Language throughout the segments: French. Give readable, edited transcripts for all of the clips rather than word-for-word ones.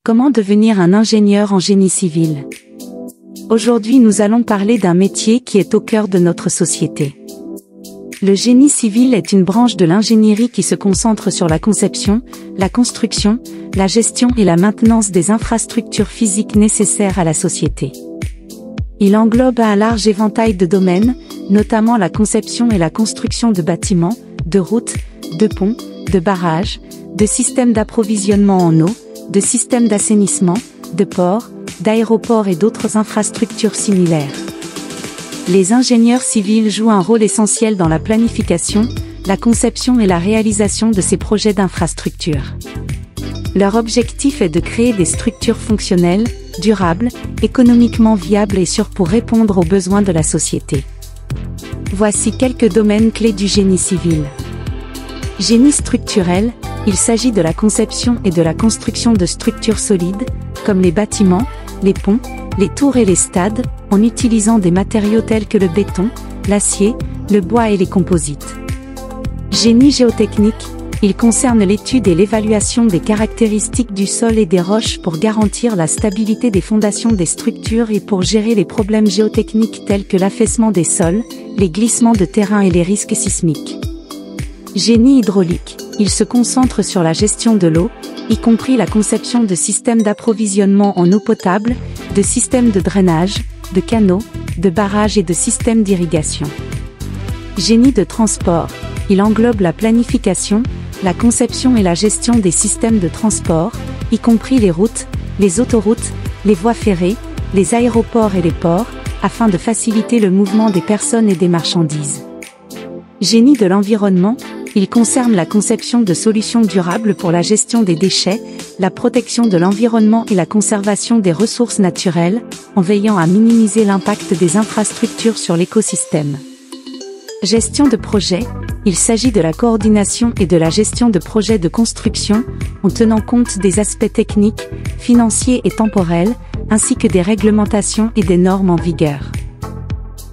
Comment devenir un ingénieur en génie civil? Aujourd'hui nous allons parler d'un métier qui est au cœur de notre société. Le génie civil est une branche de l'ingénierie qui se concentre sur la conception, la construction, la gestion et la maintenance des infrastructures physiques nécessaires à la société. Il englobe un large éventail de domaines, notamment la conception et la construction de bâtiments, de routes, de ponts, de barrages, de systèmes d'approvisionnement en eau, de systèmes d'assainissement, de ports, d'aéroports et d'autres infrastructures similaires. Les ingénieurs civils jouent un rôle essentiel dans la planification, la conception et la réalisation de ces projets d'infrastructures. Leur objectif est de créer des structures fonctionnelles, durables, économiquement viables et sûres pour répondre aux besoins de la société. Voici quelques domaines clés du génie civil. Génie structurel, il s'agit de la conception et de la construction de structures solides, comme les bâtiments, les ponts, les tours et les stades, en utilisant des matériaux tels que le béton, l'acier, le bois et les composites. Génie géotechnique, il concerne l'étude et l'évaluation des caractéristiques du sol et des roches pour garantir la stabilité des fondations des structures et pour gérer les problèmes géotechniques tels que l'affaissement des sols, les glissements de terrain et les risques sismiques. Génie hydraulique, il se concentre sur la gestion de l'eau, y compris la conception de systèmes d'approvisionnement en eau potable, de systèmes de drainage, de canaux, de barrages et de systèmes d'irrigation. Génie de transport, il englobe la planification, la conception et la gestion des systèmes de transport, y compris les routes, les autoroutes, les voies ferrées, les aéroports et les ports, afin de faciliter le mouvement des personnes et des marchandises. Génie de l'environnement, il concerne la conception de solutions durables pour la gestion des déchets, la protection de l'environnement et la conservation des ressources naturelles, en veillant à minimiser l'impact des infrastructures sur l'écosystème. Gestion de projet, il s'agit de la coordination et de la gestion de projets de construction, en tenant compte des aspects techniques, financiers et temporels, ainsi que des réglementations et des normes en vigueur.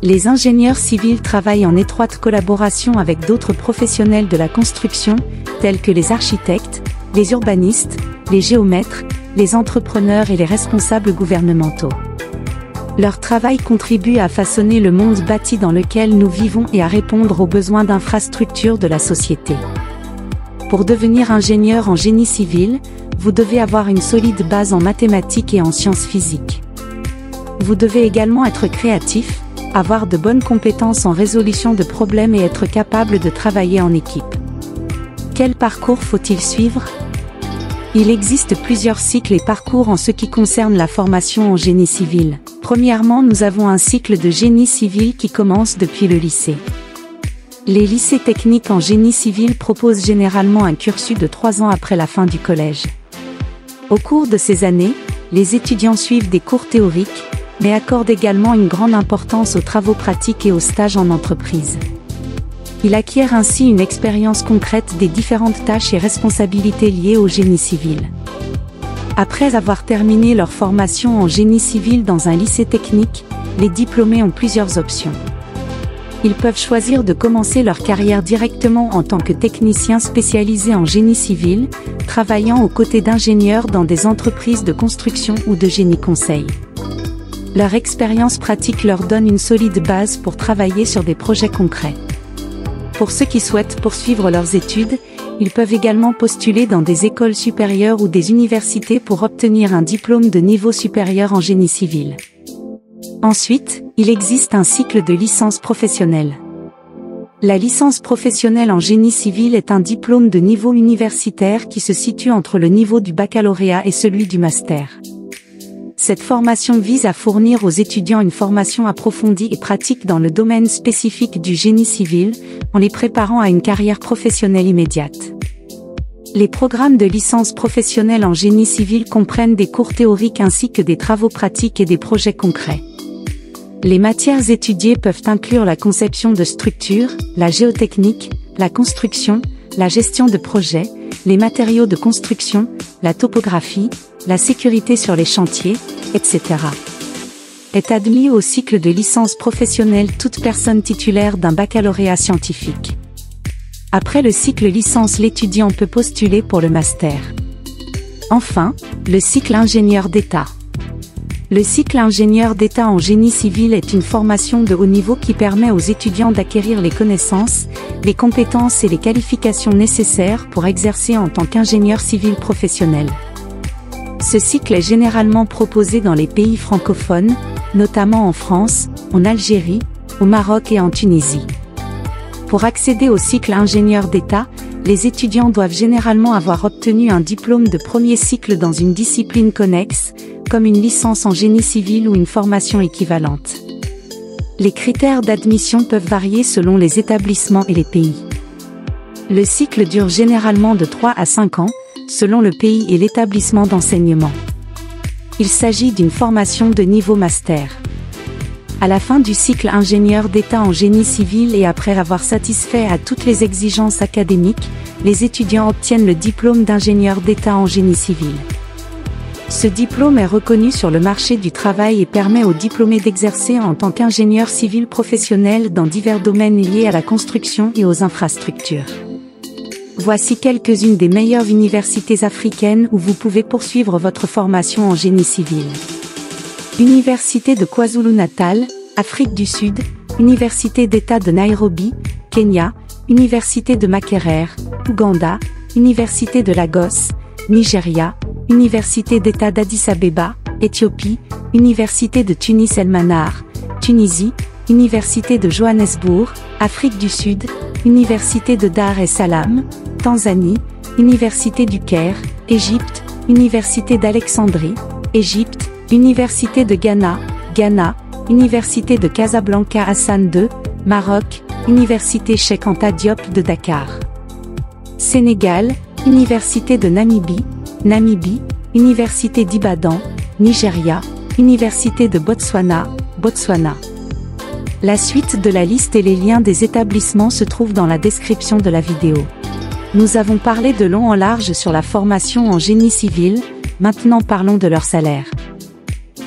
Les ingénieurs civils travaillent en étroite collaboration avec d'autres professionnels de la construction, tels que les architectes, les urbanistes, les géomètres, les entrepreneurs et les responsables gouvernementaux. Leur travail contribue à façonner le monde bâti dans lequel nous vivons et à répondre aux besoins d'infrastructures de la société. Pour devenir ingénieur en génie civil, vous devez avoir une solide base en mathématiques et en sciences physiques. Vous devez également être créatif, avoir de bonnes compétences en résolution de problèmes et être capable de travailler en équipe. Quel parcours faut-il suivre? Il existe plusieurs cycles et parcours en ce qui concerne la formation en génie civil. Premièrement, nous avons un cycle de génie civil qui commence depuis le lycée. Les lycées techniques en génie civil proposent généralement un cursus de 3 ans après la fin du collège. Au cours de ces années, les étudiants suivent des cours théoriques, mais accorde également une grande importance aux travaux pratiques et aux stages en entreprise. Il acquiert ainsi une expérience concrète des différentes tâches et responsabilités liées au génie civil. Après avoir terminé leur formation en génie civil dans un lycée technique, les diplômés ont plusieurs options. Ils peuvent choisir de commencer leur carrière directement en tant que techniciens spécialisés en génie civil, travaillant aux côtés d'ingénieurs dans des entreprises de construction ou de génie conseil. Leur expérience pratique leur donne une solide base pour travailler sur des projets concrets. Pour ceux qui souhaitent poursuivre leurs études, ils peuvent également postuler dans des écoles supérieures ou des universités pour obtenir un diplôme de niveau supérieur en génie civil. Ensuite, il existe un cycle de licence professionnelle. La licence professionnelle en génie civil est un diplôme de niveau universitaire qui se situe entre le niveau du baccalauréat et celui du master. Cette formation vise à fournir aux étudiants une formation approfondie et pratique dans le domaine spécifique du génie civil, en les préparant à une carrière professionnelle immédiate. Les programmes de licence professionnelle en génie civil comprennent des cours théoriques ainsi que des travaux pratiques et des projets concrets. Les matières étudiées peuvent inclure la conception de structures, la géotechnique, la construction, la gestion de projets, les matériaux de construction, la topographie, la sécurité sur les chantiers, etc. Est admis au cycle de licence professionnelle toute personne titulaire d'un baccalauréat scientifique. Après le cycle licence, l'étudiant peut postuler pour le master. Enfin, le cycle ingénieur d'État. Le cycle ingénieur d'État en génie civil est une formation de haut niveau qui permet aux étudiants d'acquérir les connaissances, les compétences et les qualifications nécessaires pour exercer en tant qu'ingénieur civil professionnel. Ce cycle est généralement proposé dans les pays francophones, notamment en France, en Algérie, au Maroc et en Tunisie. Pour accéder au cycle ingénieur d'État, les étudiants doivent généralement avoir obtenu un diplôme de premier cycle dans une discipline connexe, comme une licence en génie civil ou une formation équivalente. Les critères d'admission peuvent varier selon les établissements et les pays. Le cycle dure généralement de 3 à 5 ans, selon le pays et l'établissement d'enseignement. Il s'agit d'une formation de niveau master. À la fin du cycle ingénieur d'État en génie civil et après avoir satisfait à toutes les exigences académiques, les étudiants obtiennent le diplôme d'ingénieur d'État en génie civil. Ce diplôme est reconnu sur le marché du travail et permet aux diplômés d'exercer en tant qu'ingénieur civil professionnel dans divers domaines liés à la construction et aux infrastructures. Voici quelques-unes des meilleures universités africaines où vous pouvez poursuivre votre formation en génie civil. Université de KwaZulu-Natal, Afrique du Sud, Université d'État de Nairobi, Kenya, Université de Makerere, Ouganda, Université de Lagos, Nigeria, Université d'État d'Addis Abeba, Éthiopie, Université de Tunis El Manar, Tunisie, Université de Johannesburg, Afrique du Sud, Université de Dar es Salaam, Tanzanie, Université du Caire, Égypte, Université d'Alexandrie, Égypte, Université de Ghana, Ghana, Université de Casablanca Hassan II, Maroc, Université Cheikh Anta Diop de Dakar. Sénégal, Université de Namibie, Namibie, Université d'Ibadan, Nigeria, Université de Botswana, Botswana. La suite de la liste et les liens des établissements se trouvent dans la description de la vidéo. Nous avons parlé de long en large sur la formation en génie civil, maintenant parlons de leur salaire.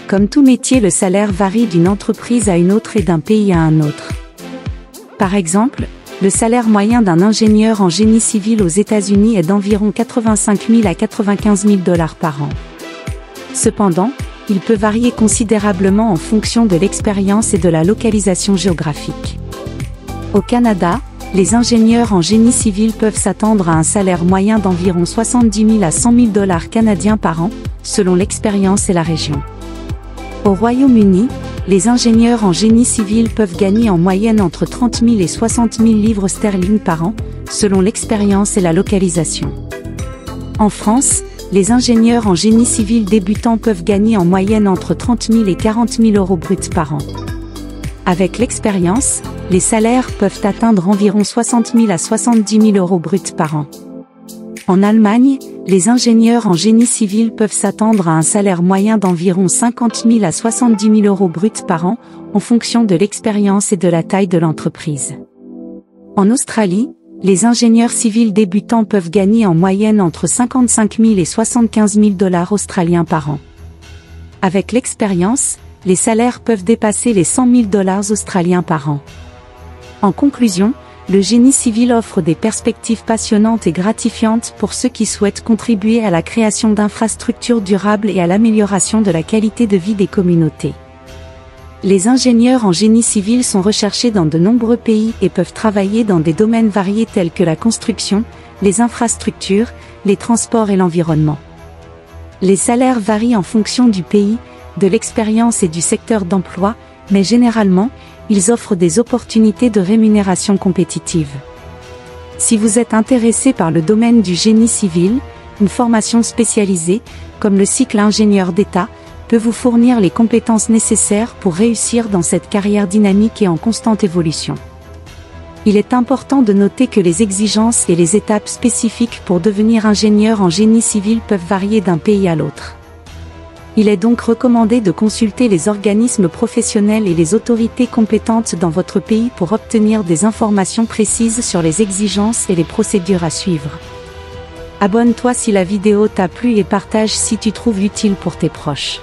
Comme tout métier, le salaire varie d'une entreprise à une autre et d'un pays à un autre. Par exemple, le salaire moyen d'un ingénieur en génie civil aux États-Unis est d'environ 85 000 à 95 000 $ par an. Cependant, il peut varier considérablement en fonction de l'expérience et de la localisation géographique. Au Canada, les ingénieurs en génie civil peuvent s'attendre à un salaire moyen d'environ 70 000 à 100 000 $ canadiens par an, selon l'expérience et la région. Au Royaume-Uni, les ingénieurs en génie civil peuvent gagner en moyenne entre 30 000 et 60 000 livres sterling par an, selon l'expérience et la localisation. En France, les ingénieurs en génie civil débutants peuvent gagner en moyenne entre 30 000 et 40 000 € bruts par an. Avec l'expérience, les salaires peuvent atteindre environ 60 000 à 70 000 € bruts par an. En Allemagne, les ingénieurs en génie civil peuvent s'attendre à un salaire moyen d'environ 50 000 à 70 000 € bruts par an, en fonction de l'expérience et de la taille de l'entreprise. En Australie, les ingénieurs civils débutants peuvent gagner en moyenne entre 55 000 et 75 000 $ australiens par an. Avec l'expérience, les salaires peuvent dépasser les 100 000 $ australiens par an. En conclusion, le génie civil offre des perspectives passionnantes et gratifiantes pour ceux qui souhaitent contribuer à la création d'infrastructures durables et à l'amélioration de la qualité de vie des communautés. Les ingénieurs en génie civil sont recherchés dans de nombreux pays et peuvent travailler dans des domaines variés tels que la construction, les infrastructures, les transports et l'environnement. Les salaires varient en fonction du pays, de l'expérience et du secteur d'emploi, mais généralement, ils offrent des opportunités de rémunération compétitive. Si vous êtes intéressé par le domaine du génie civil, une formation spécialisée, comme le cycle ingénieur d'État, peut vous fournir les compétences nécessaires pour réussir dans cette carrière dynamique et en constante évolution. Il est important de noter que les exigences et les étapes spécifiques pour devenir ingénieur en génie civil peuvent varier d'un pays à l'autre. Il est donc recommandé de consulter les organismes professionnels et les autorités compétentes dans votre pays pour obtenir des informations précises sur les exigences et les procédures à suivre. Abonne-toi si la vidéo t'a plu et partage si tu trouves utile pour tes proches.